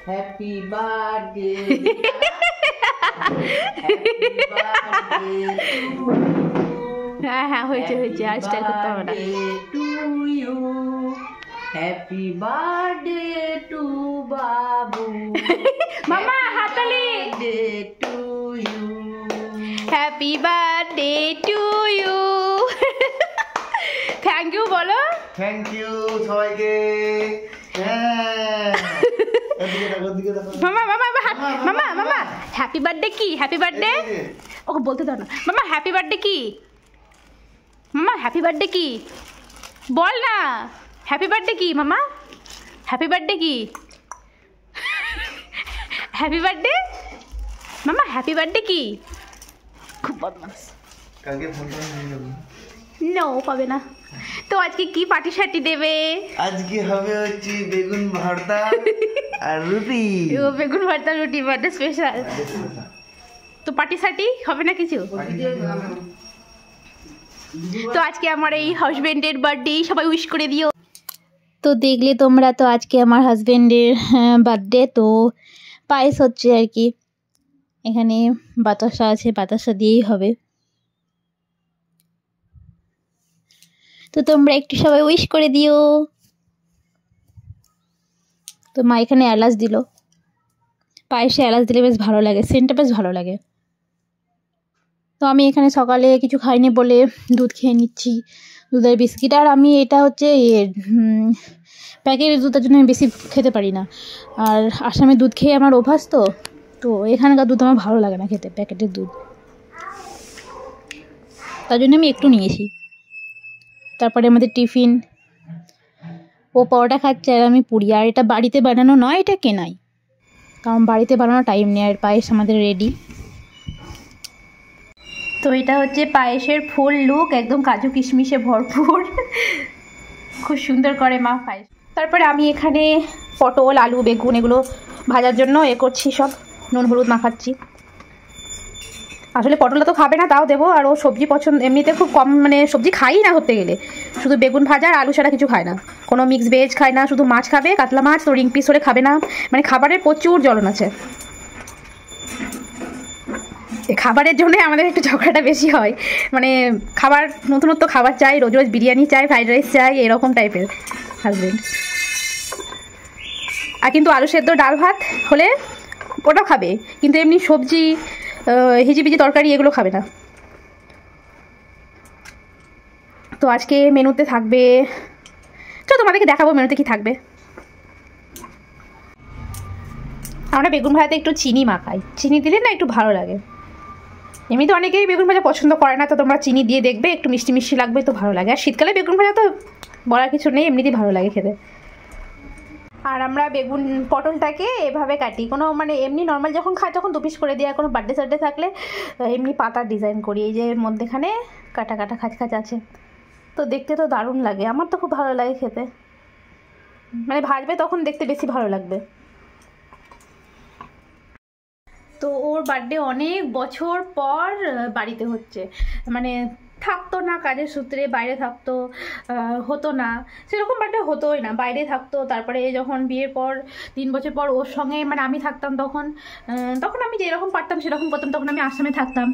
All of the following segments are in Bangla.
Happy birthday, happy birthday. হ্যাঁ হ্যাঁ, হয়েছে হয়েছে, আর স্টাইল করতে হবে না। To you, happy birthday to বাবু। মামা হাততালি। To you, happy birthday to you. Thank you বলো। থ্যাংক ইউ সবাইকে। মামা মামা মামা মামা হ্যাপি বার্থডে কি? হ্যাপি বার্থডে ওকে বলতে দাও না। মামা হ্যাপি বার্থডে কি? মামা হ্যাপি বার্থডে কি বল না। হ্যাপি বার্থডে কি মামা? হ্যাপি বার্থডে কি? হ্যাপি বার্থডে মামা, হ্যাপি বার্থডে কি? খুব বদমাস। কালকে ফোন করে নিয়ে যাবো। নো, পাবে না। তো আজকে কি পার্টি শার্টি দেবে? আজকে হবে হচ্ছে বেগুন ভর্তা আর রুটি। ও বেগুন ভর্তা রুটি, বার্থডে স্পেশাল। তো পার্টি শার্টি হবে না কিছু? তো আজকে আমার এই হাজবেন্ডের বার্থডে, সবাই উইশ করে দিও। তো দেখলে তোমরা, তো আজকে আমার হাজবেন্ডের বার্থডে, তো পায়েস হচ্ছে আর কি। এখানে বাতাসা আছে, বাতাসা দিয়েই হবে। তো তোমরা একটু সবাই উইশ করে দিও। তো মা এখানে এলাচ দিল, পায়েসে এলাচ দিলে বেশ ভালো লাগে, সেন্টটা বেশ ভালো লাগে। তো আমি এখানে সকালে কিছু খাইনি বলে দুধ খেয়ে নিচ্ছি, দুধের বিস্কিট। আর আমি এটা হচ্ছে প্যাকেটের দুধের জন্য আমি বেশি খেতে পারি না, আর আসামে দুধ খেয়ে আমার অভ্যাস। তো এখানকার দুধ আমার ভালো লাগে না খেতে, প্যাকেটের দুধ। তার জন্য আমি একটু নিয়েছি। তারপরে আমাদের টিফিন, ও পরোটা খাচ্ছে আর আমি পুরি। আর এটা বাড়িতে বানানো নয়, এটা কেনাই, কারণ বাড়িতে বানানো টাইম নেই। আর পায়েস আমাদের রেডি। তো এটা হচ্ছে পায়েসের ফুল লুক, একদম কাজু কিশমিশে ভরপুর। খুব সুন্দর করে মা পায়েস। তারপরে আমি এখানে পটল, আলু, বেগুন এগুলো ভাজার জন্য করছি, সব নুন হলুদ মাখাচ্ছি। আসলে পটলটা তো খাবে না, তাও দেবো। আর ও সবজি পছন্দ, এমনিতে খুব কম, মানে সবজি খাই না ধরতে গেলে, শুধু বেগুন ভাজা আর আলু ছাড়া কিছু খায় না। কোনো মিক্স ভেজ খায় না, শুধু মাছ খাবে, কাতলা মাছ। তো রিং পিস হলে খাবে না। মানে খাবারের প্রচুর জ্বলন আছে। খাবারের জন্য আমাদের একটু ঝগড়াটা বেশি হয়। মানে খাবার, নতুনত্ব খাবার চাই, রোজ রোজ বিরিয়ানি চাই, ফ্রাইড রাইস চাই, এরকম টাইপের হাজবেন্ড। আর কিন্তু আলু সেদ্ধ, ডাল ভাত হলে ওটাও খাবে, কিন্তু এমনি সবজি, হিজিবিজি তরকারি এগুলো খাবে না। তো আজকে মেনুতে থাকবে, চলো তোমাদেরকে দেখাবো মেনুতে কি থাকবে। আমরা বেগুন ভাজাতে একটু চিনি মাখাই, চিনি দিলে না একটু ভালো লাগে। এমনিতে অনেকেই বেগুন ভাজা পছন্দ করে না, তো তোমরা চিনি দিয়ে দেখবে, একটু মিষ্টি মিষ্টি লাগবে, তো ভালো লাগে। আর শীতকালে বেগুন ভাজা তো বলার কিছু নেই, এমনিতেই ভালো লাগে খেতে। আর আমরা বেগুন পটলটাকে এভাবে কাটি, কোনো মানে এমনি নর্মাল যখন খাই তখন দু পিস করে দিই। আর কোনো বার্থডে সার্থডে থাকলে এমনি পাতার ডিজাইন করি, এই যে মধ্যেখানে কাটা কাটা খাঁচ খাঁচ আছে। তো দেখতে তো দারুণ লাগে, আমার তো খুব ভালো লাগে খেতে। মানে ভাজবে তখন দেখতে বেশি ভালো লাগবে। তো ওর বার্থডে অনেক বছর পর বাড়িতে হচ্ছে, মানে থাকতো না, কাজের সূত্রে বাইরে থাকতো, হতো না সেরকম, বার্থডে হতোই না, বাইরে থাকতো। তারপরে যখন বিয়ের পর 3 বছর পর ওর সঙ্গে মানে আমি থাকতাম, তখন আমি যেরকম পারতাম সেরকম করতাম। তখন আমি আসামে থাকতাম।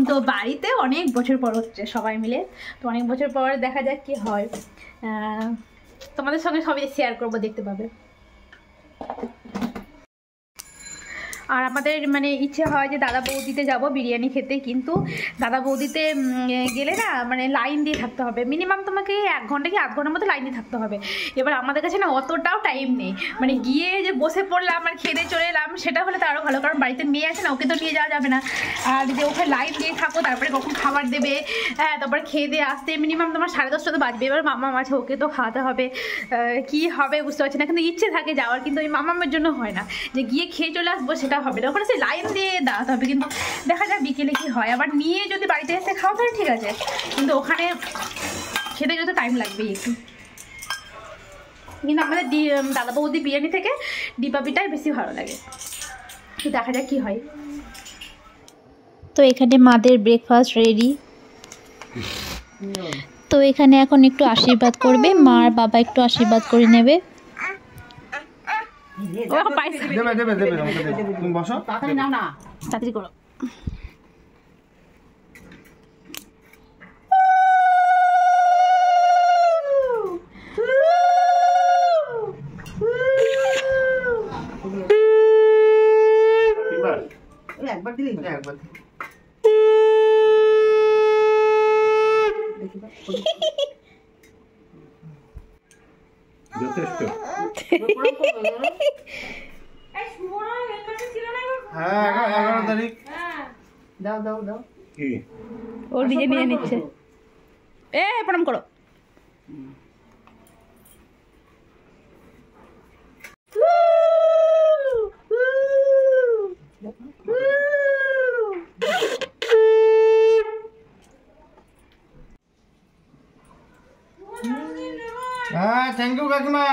তো বাড়িতে অনেক বছর পর হচ্ছে সবাই মিলে। তো অনেক বছর পর দেখা যাক কি হয়। তোমাদের সঙ্গে সবই শেয়ার করবো, দেখতে পাবে। আর আমাদের মানে ইচ্ছে হয় যে দাদা বৌদিতে যাব বিরিয়ানি খেতে, কিন্তু দাদা বৌদিতে গেলে না মানে লাইন দিয়ে থাকতে হবে, মিনিমাম তোমাকে 1 ঘন্টা কি আধ ঘন্টার মতো লাইন দিয়ে থাকতে হবে। এবার আমাদের কাছে না অতটাও টাইম নেই, মানে গিয়ে যে বসে পড়লাম আর খেতে চলে এলাম, সেটা হলে তো আরও ভালো, কারণ বাড়িতে মেয়ে আছে না, ওকে তো নিয়ে যাওয়া যাবে না। আর যে ওখানে লাইন দিয়ে থাকো, তারপরে কখন খাবার দেবে, হ্যাঁ, তারপরে খেয়ে দিয়ে আসতে মিনিমাম তোমার 10:30 তো বাজবে। এবার মামা আছে, ওকে তো খাওয়াতে হবে, কি হবে বুঝতে পারছি না, কিন্তু ইচ্ছে থাকে যাওয়ার, কিন্তু ওই মামামের জন্য হয় না যে গিয়ে খেয়ে চলে আসবো, সেটা হবে না। ওখানে সে লাইন দিয়ে দাঁড়াতে হবে, কিন্তু দেখা যায় বিকেলে কি হয়। আবার নিয়ে যদি বাড়িতে এসে খাওয়া তাহলে ঠিক আছে, কিন্তু ওখানে খেতে গেলে তো টাইম লাগবেই একটু। কিন্তু আমাদের দাদা বৌদি বিরিয়ানি থেকে ডিপাপিটাই বেশি ভালো লাগে, তো দেখা যাক কি হয়। তো এখানে মাদের ব্রেকফাস্ট রেডি, তো এখানে এখন একটু আশীর্বাদ করবে, মা আর বাবা একটু আশীর্বাদ করে নেবে। দেবে দেবে দেবে আমাকে দেবে। তুমি বসো। তাড়াতাড়ি নাও না। তাড়াতাড়ি করো। ওই একবার দিলেই হবে। একবার যথেষ্ট। হ্যাঁ 11 তারিখ। দাও দাও দাও। কি? ও নিজে নিয়ে নিচ্ছে। প্রণাম করো। হ্যাঁ থ্যাংক ইউ কাকিমা।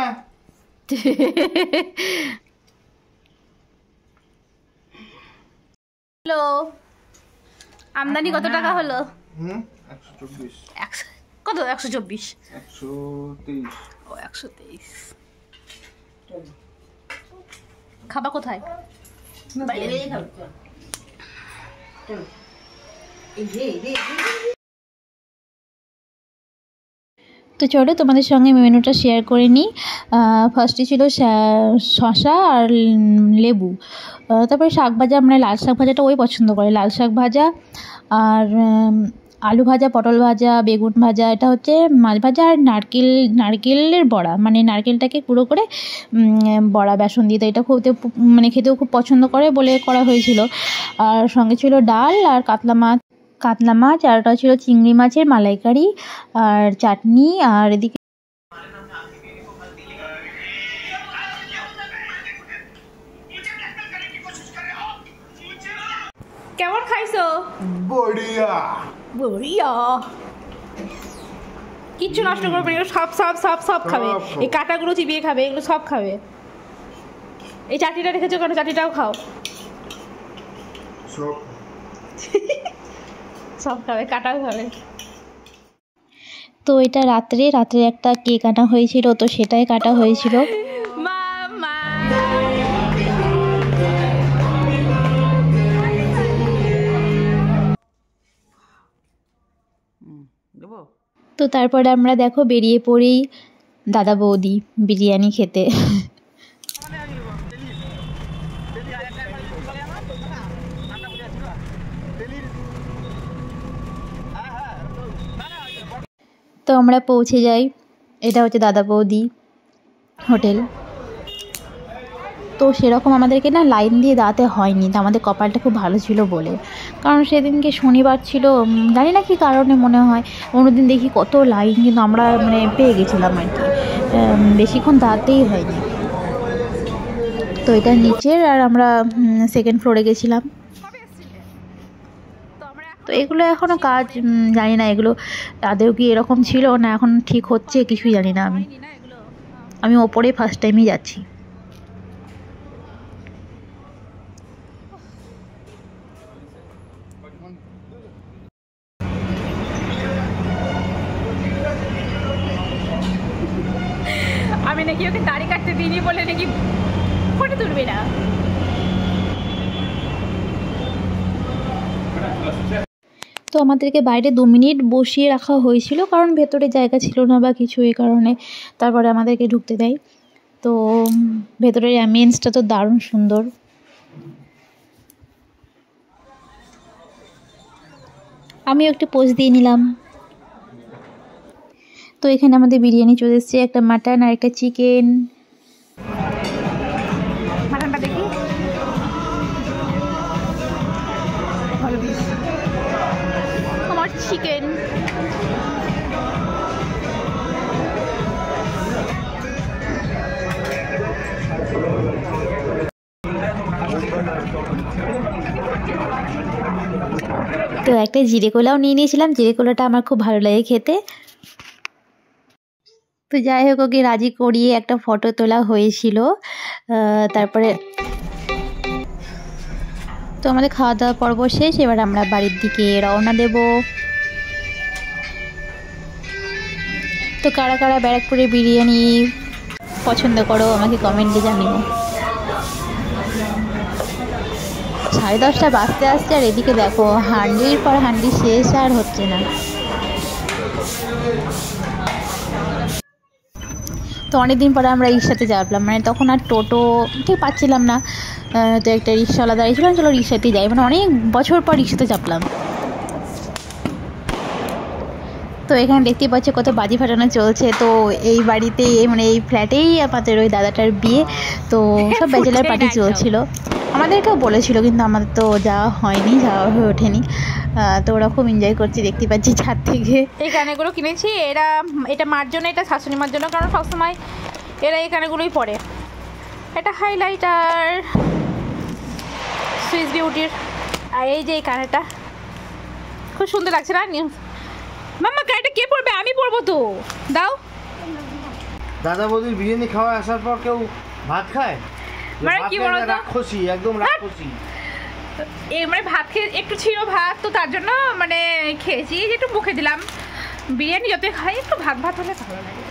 হ্যালো, আমদানি কত টাকা হলো? 124 কত? 124। 123। ও 123। খাবা কোথায়? বাইরে খাও চল। চল। এই যে তো চলো তোমাদের সঙ্গে মেনুটা শেয়ার করে নিই। ফার্স্টে ছিল শসা আর লেবু, তারপরে শাক ভাজা, মানে লাল শাক ভাজাটা ওই পছন্দ করে, লাল শাক ভাজা আর আলু ভাজা, পটল ভাজা, বেগুন ভাজা, এটা হচ্ছে মাছ ভাজা আর নারকেলের বড়া, মানে নারকেলটাকে গুঁড়ো করে বড়া বেসন দিয়ে, এটা খুব মানে খেতেও খুব পছন্দ করে বলে করা হয়েছিল। আর সঙ্গে ছিল ডাল আর কাতলা মাছ, আর ওটা ছিল চিংড়ি মাছের মালাইকারি আর চাটনি। আর এদিকে কেমন খাইছো? বড়িয়া বড়িয়া। কিচ্ছু নষ্ট করবে না, সব সব সব সব খাবে। এই কাঁটাগুলো চিবিয়ে খাবে, এগুলো সব খাবে। এই চাটনিটা রেখেছো কেন? চাটনিটাও খাও। সব সব খাবে, কাটাও খাবে। তো এটা রাত্রে একটা কেক আনা হয়েছিল, তো সেটাই কাটা হয়েছিল। মামা দেবো। তো তারপরে আমরা দেখো বেরিয়ে পড়ি দাদা বৌদি বিরিয়ানি খেতে। তো আমরা পৌঁছে যাই, এটা হচ্ছে দাদা বৌদি হোটেল। তো সেরকম আমাদেরকে না লাইন দিয়ে দাঁড়াতে হয়নি, তো আমাদের কপালটা খুব ভালো ছিল বলে, কারণ সেদিনকে শনিবার ছিল, জানি না কী কারণে মনে হয়। অন্যদিন দেখি কত লাইন, কিন্তু আমরা মানে পেয়ে গেছিলাম আর কি, বেশিক্ষণ দাঁড়াতেই হয়নি। তো এটা নিচের, আর আমরা সেকেন্ড ফ্লোরে গেছিলাম। তো এগুলো এখনও কাজ, জানি না এগুলো আদেও কি এরকম ছিল না এখন ঠিক হচ্ছে কিছুই জানি না। আমি ওপরে ফার্স্ট টাইমই যাচ্ছি। আমি নাকি ওকে দাড়ি কাটতে দিইনি বলে নাকি ফটো তুলবে না। তো আমাদেরকে বাইরে 2 মিনিট বসিয়ে রাখা হয়েছিল, কারণ ভেতরে জায়গা ছিল না বা কিছু, এই কারণে। তারপরে আমাদেরকে ঢুকতে দেয়। তো ভেতরের অ্যাম্বিয়েন্সটা তো দারুণ সুন্দর। আমিও একটু পোজ দিয়ে নিলাম। তো এখানে আমাদের বিরিয়ানি চলে এসেছে, একটা মাটন আর একটা চিকেন। মাটনটা দেখি, আমার চিকেন। তো একটা জিরে কোলাও নিয়ে নিয়েছিলাম, জিরে কোলাটা আমার খুব ভালো লাগে খেতে। তো যাই হোক, ওকে রাজি করিয়ে একটা ফটো তোলা হয়েছিল। তারপরে তো আমাদের খাওয়া দাওয়া পর্ব শেষ, এবার আমরা বাড়ির দিকে রওনা দেব। তো কারা কারা ব্যারাকপুরে বিরিয়ানি পছন্দ করো আমাকে কমেন্টে জানিও। 10:30 বাজতে আসছে আর এদিকে দেখো হান্ডির পর হান্ডি শেষ আর হচ্ছে না। তো অনেকদিন পরে আমরা রিক্সাতে চাপলাম, মানে তখন আর টোটো ঠিক পাচ্ছিলাম না, তো একটা রিক্সাওয়ালা দাঁড়িয়েছিলাম, চলো রিক্সাতেই যাই, মানে অনেক বছর পর রিক্সাতে চাপলাম। তো এখানে দেখতেই পাচ্ছ কত বাজি ফাটানো চলছে। তো এই বাড়িতে মানে এই ফ্ল্যাটেই আমাদের ওই দাদাটার বিয়ে, তো সব ব্যাচেলার পার্টি চলছিল। আমাদেরকেও বলেছিল কিন্তু আমাদের তো যাওয়া হয়নি, যাওয়া হয়ে ওঠেনি। তো ওরা খুব এনজয় করছে দেখতে পাচ্ছি ছাদ থেকে। এই কানেগুলো কিনেছি, এটা মার জন্য, এটা শাশুড়ি মার জন্য, কারণ সবসময় এরা এই কানেগুলোই পরে। এটা হাইলাইটার সুইস বিউটির, আর এই যে এই কানেটা খুব সুন্দর লাগছে না? মাম্মা কানেটা কে পরবে? আমি পরবো তো, দাও। দাদা বৌদির বিরিয়ানি খাওয়া আসার পর কেউ ভাত খায়? মানে কি বলতো, রাক্ষসী, একদম রাক্ষসী। এই মানে ভাত খেয়ে একটু ছিল ভাত, তো তার জন্য মানে খেয়েছি, একটু মুখে দিলাম। বিরিয়ানি যত খাই একটু ভাত ভাত হলে ভালো লাগে।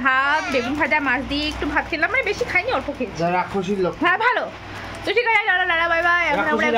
ভাত, বেগুন ভাজা, মাছ দিয়ে একটু ভাত খেলাম, মানে বেশি খাইনি, অল্প খেয়েছি। রাক্ষসীর লোক। হ্যাঁ ভালো। তো ঠিক আছে, লালা বাই বাই। এখন আমরা